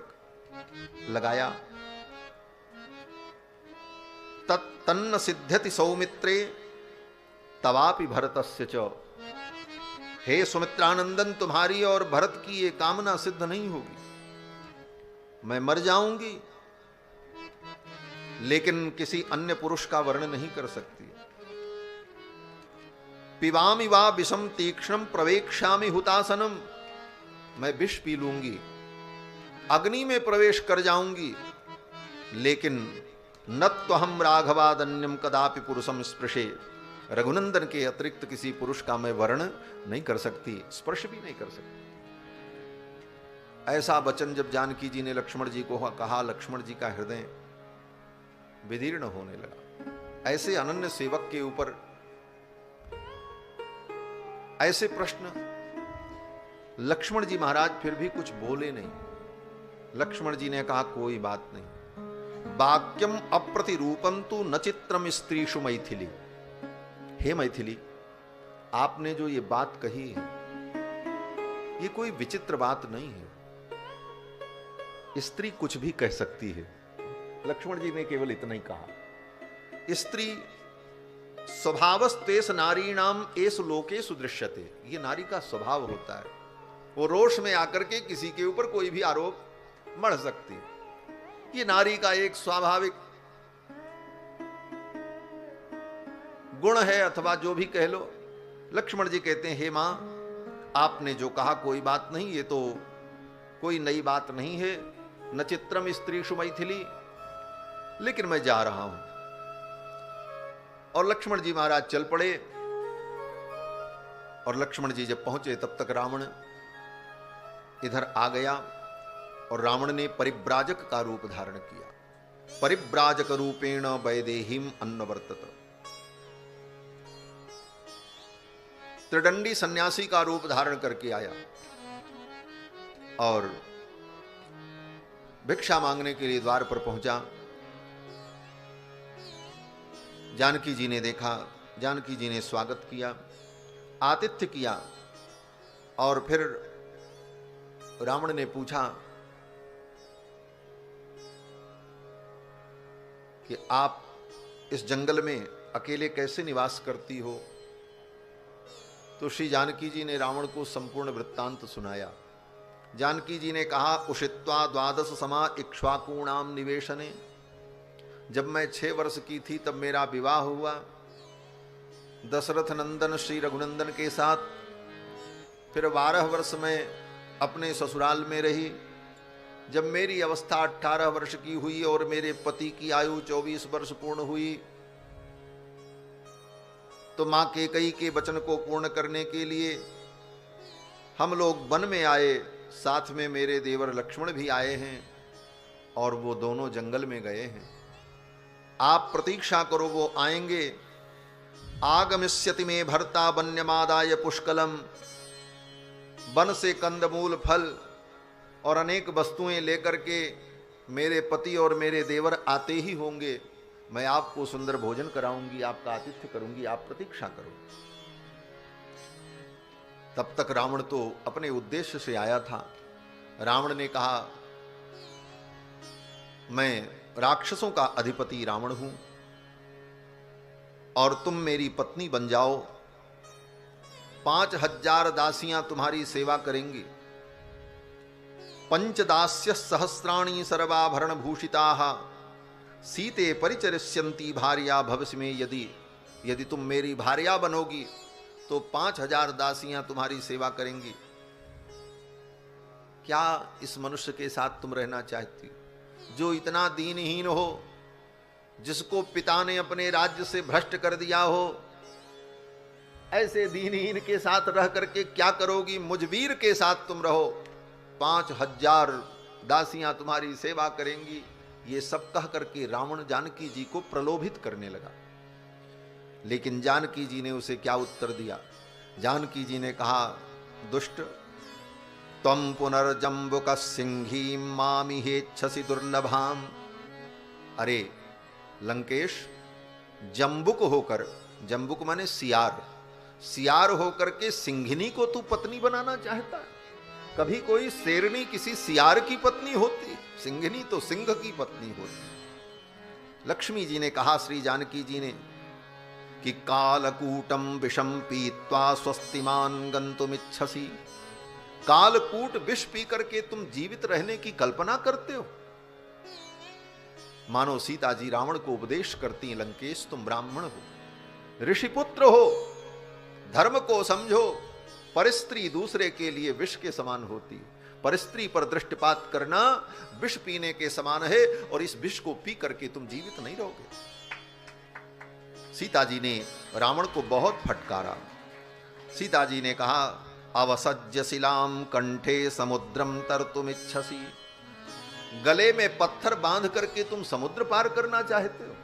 लगाया। तन्न सिद्ध्यति सौमित्रे तवापि भरतस्य च, हे सुमित्रानंदन तुम्हारी और भरत की ये कामना सिद्ध नहीं होगी। मैं मर जाऊंगी लेकिन किसी अन्य पुरुष का वर्ण नहीं कर सकती। पिबामि वा विषम तीक्ष्णम प्रवेक्ष्यामि हुतासनम, मैं विष पी लूंगी अग्नि में प्रवेश कर जाऊंगी, लेकिन न त्वहम राघवादन्यम कदापि पुरुषम स्पृशे, रघुनंदन के अतिरिक्त किसी पुरुष का मैं वर्ण नहीं कर सकती, स्पर्श भी नहीं कर सकती। ऐसा वचन जब जानकी जी ने लक्ष्मण जी को कहा, लक्ष्मण जी का हृदय विदीर्ण होने लगा। ऐसे अनन्य सेवक के ऊपर ऐसे प्रश्न। लक्ष्मण जी महाराज फिर भी कुछ बोले नहीं। लक्ष्मण जी ने कहा कोई बात नहीं, वाक्यम अप्रतिरूपम तु न चित्रम स्त्रीषु मैथिली। हे मैथिली, आपने जो ये बात कही है ये कोई विचित्र बात नहीं है, स्त्री कुछ भी कह सकती है। लक्ष्मण जी ने केवल इतना ही कहा। स्त्री स्वभावस्तेस नारीणाम एस लोकेषु दृश्यते, ये नारी का स्वभाव होता है, वो रोष में आकर के किसी के ऊपर कोई भी आरोप मढ़ सकती है, ये नारी का एक स्वाभाविक गुण है, अथवा जो भी कह लो। लक्ष्मण जी कहते हैं, हे मां, आपने जो कहा कोई बात नहीं, ये तो कोई नई बात नहीं है, न चित्रम स्त्रीषु मैथिली, लेकिन मैं जा रहा हूं। और लक्ष्मण जी महाराज चल पड़े। और लक्ष्मण जी जब पहुंचे तब तक रावण इधर आ गया, और रावण ने परिव्राजक का रूप धारण किया। परिव्राजक रूपेण वैदेहीम अन्नवर्तत, त्रिदंडी सन्यासी का रूप धारण करके आया और भिक्षा मांगने के लिए द्वार पर पहुंचा। जानकी जी ने देखा, जानकी जी ने स्वागत किया, आतिथ्य किया। और फिर रावण ने पूछा कि आप इस जंगल में अकेले कैसे निवास करती हो? तो श्री जानकी जी ने रावण को संपूर्ण वृत्तांत सुनाया। जानकी जी ने कहा, उषित्वा द्वादश समा इक्ष्वाकूणाम निवेशने, जब मैं 6 वर्ष की थी तब मेरा विवाह हुआ दशरथ नंदन श्री रघुनंदन के साथ। फिर 12 वर्ष में अपने ससुराल में रही। जब मेरी अवस्था 18 वर्ष की हुई और मेरे पति की आयु 24 वर्ष पूर्ण हुई, तो मां कैकेयी के वचन को पूर्ण करने के लिए हम लोग वन में आए। साथ में मेरे देवर लक्ष्मण भी आए हैं और वो दोनों जंगल में गए हैं। आप प्रतीक्षा करो, वो आएंगे। आगमिष्यति में भर्ता वन्यमादाय पुष्कलम, वन से कंदमूल फल और अनेक वस्तुएं लेकर के मेरे पति और मेरे देवर आते ही होंगे। मैं आपको सुंदर भोजन कराऊंगी, आपका आतिथ्य करूंगी, आप प्रतीक्षा करो। तब तक रावण तो अपने उद्देश्य से आया था। रावण ने कहा, मैं राक्षसों का अधिपति रावण हूं और तुम मेरी पत्नी बन जाओ। 5000 दासियां तुम्हारी सेवा करेंगी। पंचदास्य सहस्राणि सर्वाभरण भूषिताः सीते परिचरिष्यन्ति भार्या भविष्य में। यदि तुम मेरी भार्या बनोगी तो 5000 दासियां तुम्हारी सेवा करेंगी। क्या इस मनुष्य के साथ तुम रहना चाहती हो जो इतना दीनहीन हो, जिसको पिता ने अपने राज्य से भ्रष्ट कर दिया हो? ऐसे दीनहीन के साथ रह करके क्या करोगी? मुझवीर के साथ तुम रहो, 5000 दासियां तुम्हारी सेवा करेंगी। ये सब कह करके रावण जानकी जी को प्रलोभित करने लगा। लेकिन जानकी जी ने उसे क्या उत्तर दिया? जानकी जी ने कहा, दुष्ट, त्वं पुनर्जम्बुक सिंही मामिहेच्छसि दुर्लभाम। अरे लंकेश, जम्बुक होकर, जम्बुक माने सियार, सियार होकर के सिंघिनी को तू पत्नी बनाना चाहता है? कभी कोई शेरनी किसी सियार की पत्नी होती? सिंघिनी तो सिंह की पत्नी होती। लक्ष्मी जी ने कहा श्री जानकी जी ने कि कालकूटम विषम पीत्वा स्वस्तिमान गंतुमिच्छसि। कालकूट विष पी करके तुम जीवित रहने की कल्पना करते हो? मानो सीता जी रावण को उपदेश करती, लंकेश तुम ब्राह्मण हो, ऋषिपुत्र हो, धर्म को समझो। परिस्त्री दूसरे के लिए विष के समान होती। परस्त्री पर दृष्टिपात करना विष पीने के समान है, और इस विष को पी करके तुम जीवित नहीं रहोगे। सीता जी ने रावण को बहुत फटकारा। सीता जी ने कहा, अवसज्य शिलाम कंठे समुद्रम तरतुमिच्छसि, गले में पत्थर बांध करके तुम समुद्र पार करना चाहते हो,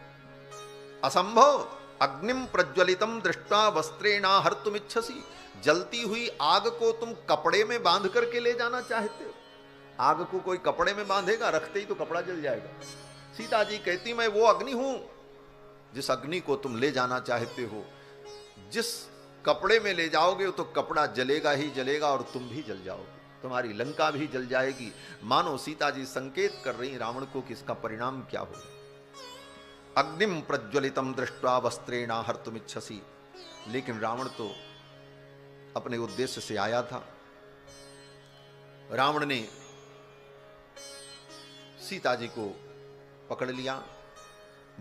असंभव। अग्निम प्रज्वलितम दृष्टा वस्त्रेणा हर्तुमिच्छसि, जलती हुई आग को तुम कपड़े में बांध करके ले जाना चाहते हो। आग को कोई कपड़े में बांधेगा, रखते ही तो कपड़ा जल जाएगा। सीता जी कहती, मैं वो अग्नि हूं जिस अग्नि को तुम ले जाना चाहते हो। जिस कपड़े में ले जाओगे तो कपड़ा जलेगा ही जलेगा और तुम भी जल जाओगे, तुम्हारी लंका भी जल जाएगी। मानो सीता जी संकेत कर रही रावण को कि इसका परिणाम क्या होगा। अग्निम प्रज्वलितम दृष्ट्वा वस्त्रेणा हर्तुमिच्छसि, लेकिन रावण तो अपने उद्देश्य से आया था। रावण ने सीता जी को पकड़ लिया।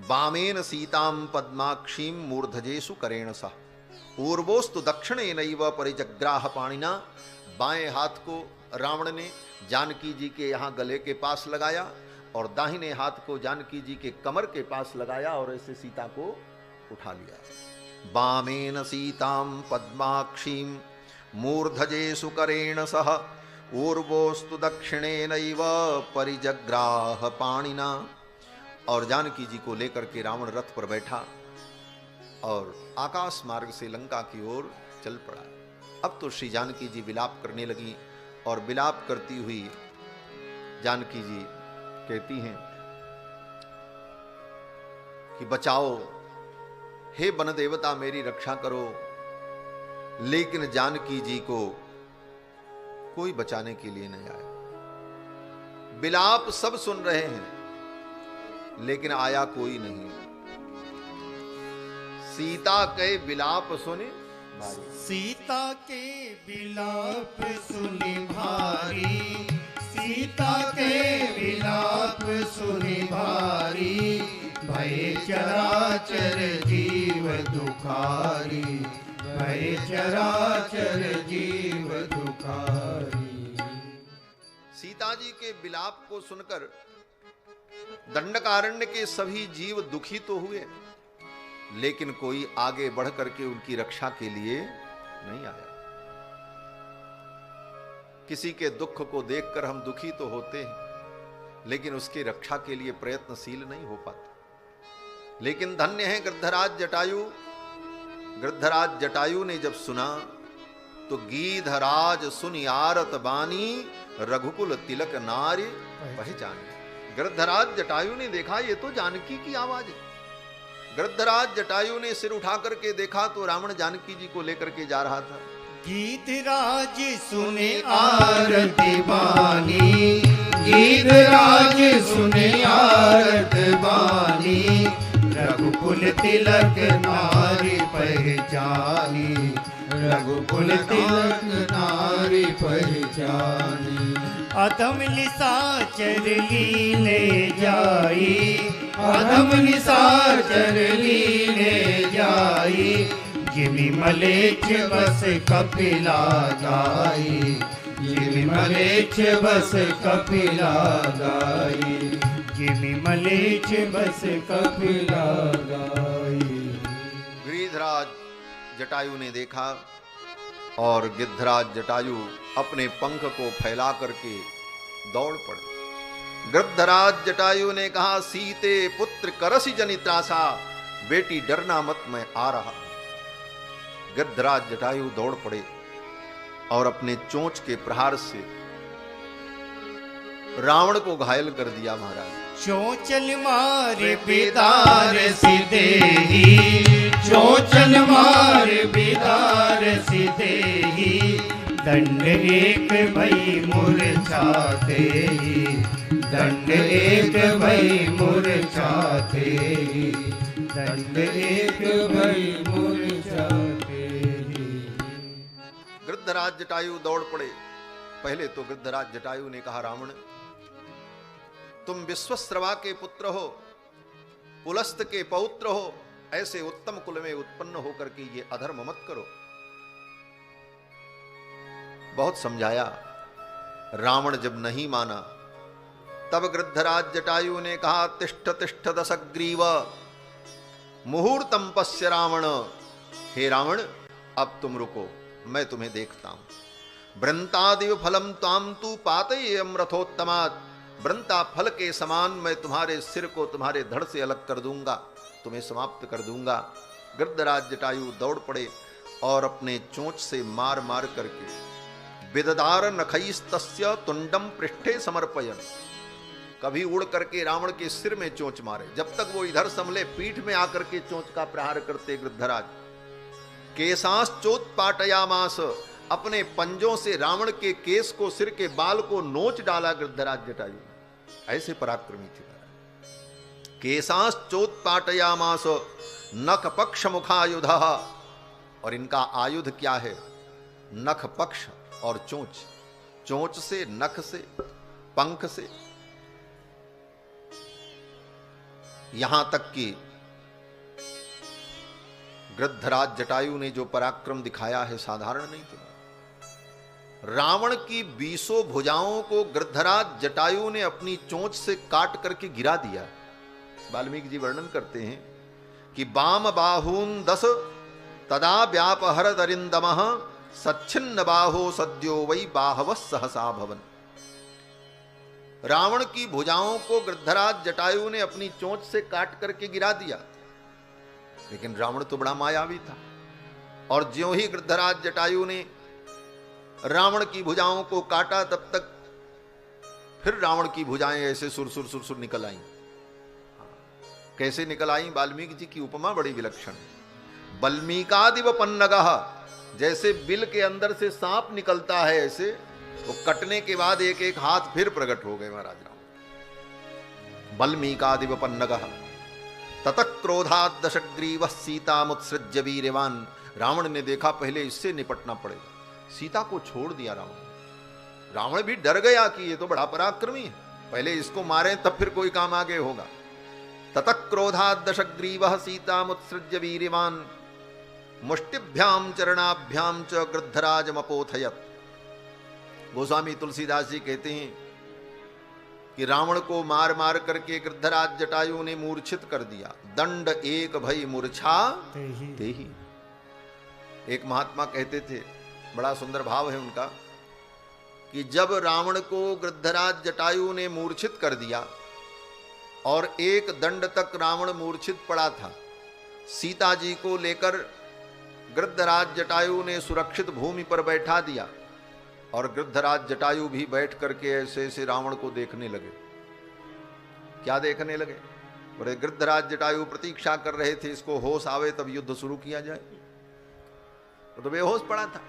वामेन सीताम पद्माक्षीम मूर्धजेषु करेण सह ऊर्वोस्तु दक्षिणेनैव परिजग्राह पाणिना, बाएं हाथ को रावण ने जानकी जी के यहां गले के पास लगाया और दाहिने हाथ को जानकी जी के कमर के पास लगाया और ऐसे सीता को उठा लिया। वामेन सीताम पद्माक्षीम मूर्धजेषु करेण सह ऊर्वोस्तु दक्षिणेनैव परिजग्राह पाणिना, और जानकी जी को लेकर के रावण रथ पर बैठा और आकाश मार्ग से लंका की ओर चल पड़ा। अब तो श्री जानकी जी विलाप करने लगी और विलाप करती हुई जानकी जी कहती हैं कि बचाओ, हे वन देवता मेरी रक्षा करो। लेकिन जानकी जी को कोई बचाने के लिए नहीं आया। विलाप सब सुन रहे हैं लेकिन आया कोई नहीं। सीता के विलाप सुने भारी, सीता के विलाप सुनि भारी, सीता के विलाप सुनि भारी, भय चराचर जीव दुखारी, भय चराचर जीव दुखारी। सीता जी के विलाप को सुनकर दंडकारण्य के सभी जीव दुखी तो हुए, लेकिन कोई आगे बढ़ करके उनकी रक्षा के लिए नहीं आया। किसी के दुख को देखकर हम दुखी तो होते हैं, लेकिन उसकी रक्षा के लिए प्रयत्नशील नहीं हो पाते। लेकिन धन्य है गृद्धराज जटायु। गृद्धराज जटायु ने जब सुना तो गीधराज सुनि आरत बानी, रघुकुल तिलक नारी पहचानी। गृद्धराज जटायु ने देखा ये तो जानकी की आवाज है। गृद्धराज जटायु ने सिर उठा करके देखा तो रावण जानकी जी को लेकर के जा रहा था। गीधराज सुने आरती बानी, गीधराज सुने आरती बानी, रघुकुल तिलक नारी पहचानी, रघुकुल तिलक नारी पहचानी। अधम निशाचर लीने जाई, अधम निशाचर लीने जाई, जिमि मलेच्छ बस कपिला गाई, जिमि मलेच्छ बस कपिला गाई, जिमि मलेच्छ बस कपिला गाई। गिरिधराज जटायु ने देखा और गिद्धराज जटायु अपने पंख को फैला करके दौड़ पड़े। गृद्धराज जटायु ने कहा, सीते पुत्र करसी जनित्रासा, बेटी डरना मत, मैं आ रहा। गृद्धराज जटायु दौड़ पड़े और अपने चोंच के प्रहार से रावण को घायल कर दिया। महाराज चोचल मारे बेदार सिदेही, चोचल मारे बेदार सिदेही, दंड एक भई मूर्छाते ही, दंड एक भई मूर्छाते ही, दंड एक भई मूर्छाते ही। गृद्धराज जटायु दौड़ पड़े। पहले तो गृद्धराज जटायु ने कहा, रावण तुम विश्वश्रवा के पुत्र हो, पुलस्त के पौत्र हो, ऐसे उत्तम कुल में उत्पन्न होकर के ये अधर्म मत करो। बहुत समझाया रावण जब नहीं माना तब गृद्धराज जटायु ने कहा, तिष्ठ तिष्ठ दशग्रीव मुहूर्तम पश्य रावण। हे रावण, अब तुम रुको, मैं तुम्हें देखता हूं। वृंतादिव फलम ताम तू पातयेयम रथोत्तमात्। वृंता फल के समान मैं तुम्हारे सिर को तुम्हारे धड़ से अलग कर दूंगा, तुम्हें समाप्त कर दूंगा। गृद्धराज जटायु दौड़ पड़े और अपने चोंच से मार मार करके विददार नखैस्तस्य तुंडम पृष्ठे समर्पयन, कभी उड़ करके रावण के सिर में चोंच मारे, जब तक वो इधर संभले पीठ में आकर के चोंच का प्रहार करते गृद्धराज। केशांश्चोत्पाटयामास, अपने पंजों से रावण के केस को, सिर के बाल को नोच डाला गृद्धराज जटायु। ऐसे पराक्रमी थे। केशांश्चोत्पाटयामास नख पक्ष मुखायुध, और इनका आयुध क्या है? नख पक्ष और चोंच, चोंच से, नख से, पंख से, यहां तक कि गृद्धराज जटायु ने जो पराक्रम दिखाया है साधारण नहीं था। रावण की 20 भुजाओं को गृद्धराज जटायु ने अपनी चोंच से काट करके गिरा दिया। वाल्मीकि जी वर्णन करते हैं कि वाम बाहून 10 तदा व्यापहर दरिंदमः सच्छिन्न बाहो सद्यो वै बाहव सहसा भवन। रावण की भुजाओं को गृद्धराज जटायु ने अपनी चोंच से काट करके गिरा दिया, लेकिन रावण तो बड़ा मायावी था, और ज्यों ही गृद्धराज जटायु ने रावण की भुजाओं को काटा, तब तक फिर रावण की भुजाएं ऐसे सुरसुर सुरसुर निकल आईं। कैसे निकल आईं? वाल्मीकि जी की उपमा बड़ी विलक्षण है। बल्मीकादिव पन्नगः, जैसे बिल के अंदर से सांप निकलता है, ऐसे वो कटने के बाद एक एक हाथ फिर प्रकट हो गए महाराज राम। बल्मीकादिव पन्नगः ततः क्रोधात् दशग्रीवः सीतामुत्सृज्य वीर्यवान्। रावण ने देखा पहले इससे निपटना पड़ेगा, सीता को छोड़ दिया रावण। रावण भी डर गया कि ये तो बड़ा पराक्रमी है, पहले इसको मारें तब फिर कोई काम आगे होगा। ततः क्रोधात् दशग्रीवः सीतामुत्सृज्य वीर्यवान् मुष्टिभ्याम चरणाभ्याम च गृद्धराजमपोथयत्। गोस्वामी तुलसीदास जी कहते हैं कि रावण को मार मार करके गृद्धराज जटायु ने मूर्छित कर दिया। दंड एक भई मूर्छा तेहि। एक महात्मा कहते थे, बड़ा सुंदर भाव है उनका, कि जब रावण को गृद्धराज जटायु ने मूर्छित कर दिया और एक दंड तक रावण मूर्छित पड़ा था, सीता जी को लेकर गृद्धराज जटायु ने सुरक्षित भूमि पर बैठा दिया, और गृद्धराज जटायु भी बैठ करके ऐसे ऐसे रावण को देखने लगे। क्या देखने लगे? बड़े गृद्धराज जटायु प्रतीक्षा कर रहे थे इसको होश आवे तब युद्ध शुरू किया जाए। तो बेहोश पड़ा था।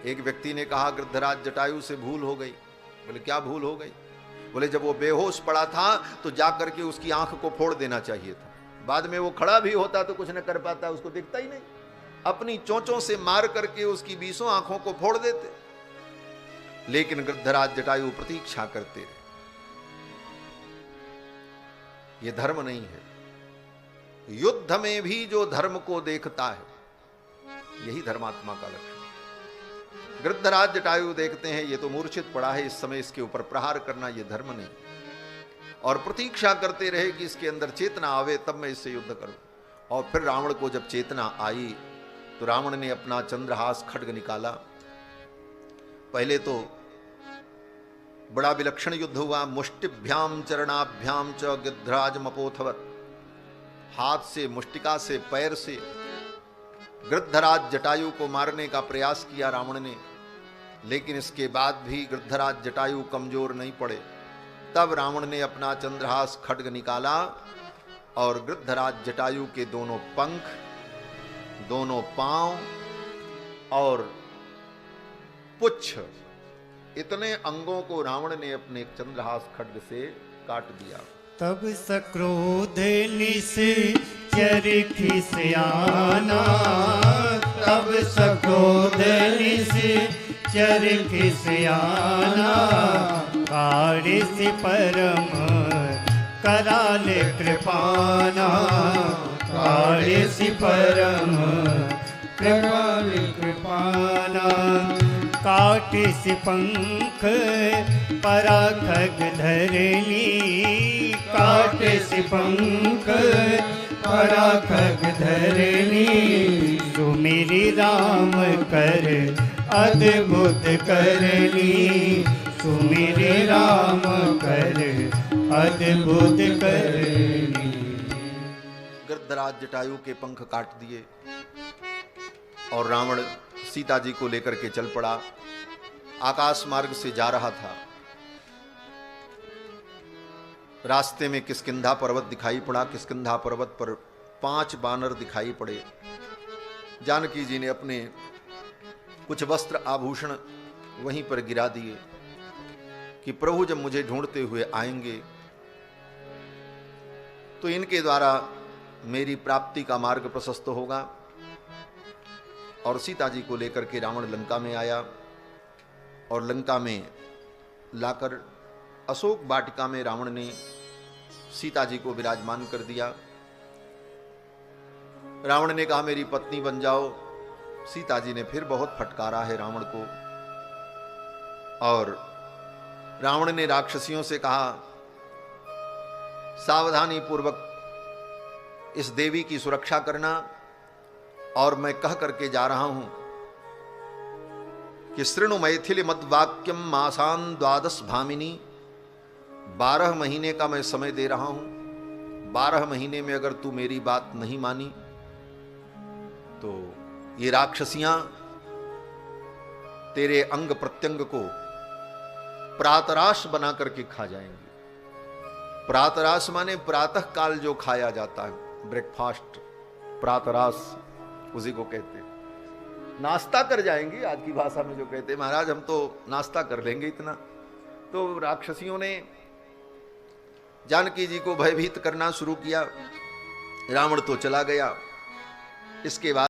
एक व्यक्ति ने कहा गृद्धराज जटायु से भूल हो गई। बोले क्या भूल हो गई? बोले जब वो बेहोश पड़ा था तो जाकर के उसकी आंख को फोड़ देना चाहिए था, बाद में वो खड़ा भी होता तो कुछ न कर पाता, उसको दिखता ही नहीं। अपनी चोंचों से मार करके उसकी 20 आंखों को फोड़ देते। लेकिन गृद्धराज जटायु प्रतीक्षा करते रहे। यह धर्म नहीं है। युद्ध में भी जो धर्म को देखता है, यही धर्मात्मा का लक्षण। गृद्धराज जटायु देखते हैं ये तो मूर्छित पड़ा है, इस समय इसके ऊपर प्रहार करना यह धर्म नहीं, और प्रतीक्षा करते रहे कि इसके अंदर चेतना आवे तब मैं इससे युद्ध करूं। और फिर रावण को जब चेतना आई तो रावण ने अपना चंद्रहास खड्ग निकाला। पहले तो बड़ा विलक्षण युद्ध हुआ। मुष्टिभ्याम चरणाभ्याम च गृद्धराजमपोथवत्। हाथ से, मुष्टिका से, पैर से गृद्धराज जटायु को मारने का प्रयास किया रावण ने, लेकिन इसके बाद भी गृद्धराज जटायु कमजोर नहीं पड़े। तब रावण ने अपना चंद्रहास खड्ग निकाला और गृद्धराज जटायु के दोनों पंख, दोनों पांव और पुच्छ, इतने अंगों को रावण ने अपने चंद्रहास खड्ग से काट दिया। तब सक्रोध निश्चर खिसियाना, तब सक्रोध निश्चर खिसियाना, कारिसि परम कराले कृपाना, कारिसि परम कराले कृपाना, काटिस पंख पराखग धरनी, काटिस पंख पराखग धरनी, सुमिरि राम कर अद्भुत करनी, सुमिरि राम कर अद्भुत करनी। गिरधराज जटायु के पंख काट दिए और रावण सीता जी को लेकर के चल पड़ा। आकाश मार्ग से जा रहा था। रास्ते में किष्किंधा पर्वत दिखाई पड़ा। किष्किंधा पर्वत पर 5 बानर दिखाई पड़े। जानकी जी ने अपने कुछ वस्त्र आभूषण वहीं पर गिरा दिए कि प्रभु जब मुझे ढूंढते हुए आएंगे तो इनके द्वारा मेरी प्राप्ति का मार्ग प्रशस्त होगा। और सीता जी को लेकर के रावण लंका में आया और लंका में लाकर अशोक वाटिका में रावण ने सीता जी को विराजमान कर दिया। रावण ने कहा मेरी पत्नी बन जाओ। सीता जी ने फिर बहुत फटकारा है रावण को। और रावण ने राक्षसियों से कहा सावधानी पूर्वक इस देवी की सुरक्षा करना। और मैं कह करके जा रहा हूं कि शृणु मैथिली मद वाक्यम मासान 12 भामिनी, 12 महीने का मैं समय दे रहा हूं। 12 महीने में अगर तू मेरी बात नहीं मानी तो ये राक्षसियां तेरे अंग प्रत्यंग को प्रातराश बना करके खा जाएंगी। प्रातराश माने प्रातः काल जो खाया जाता है, ब्रेकफास्ट, प्रातराश उसी को कहते हैं। नाश्ता कर जाएंगी, आज की भाषा में जो कहते हैं महाराज हम तो नाश्ता कर लेंगे इतना। तो राक्षसियों ने जानकी जी को भयभीत करना शुरू किया। रावण तो चला गया। इसके बाद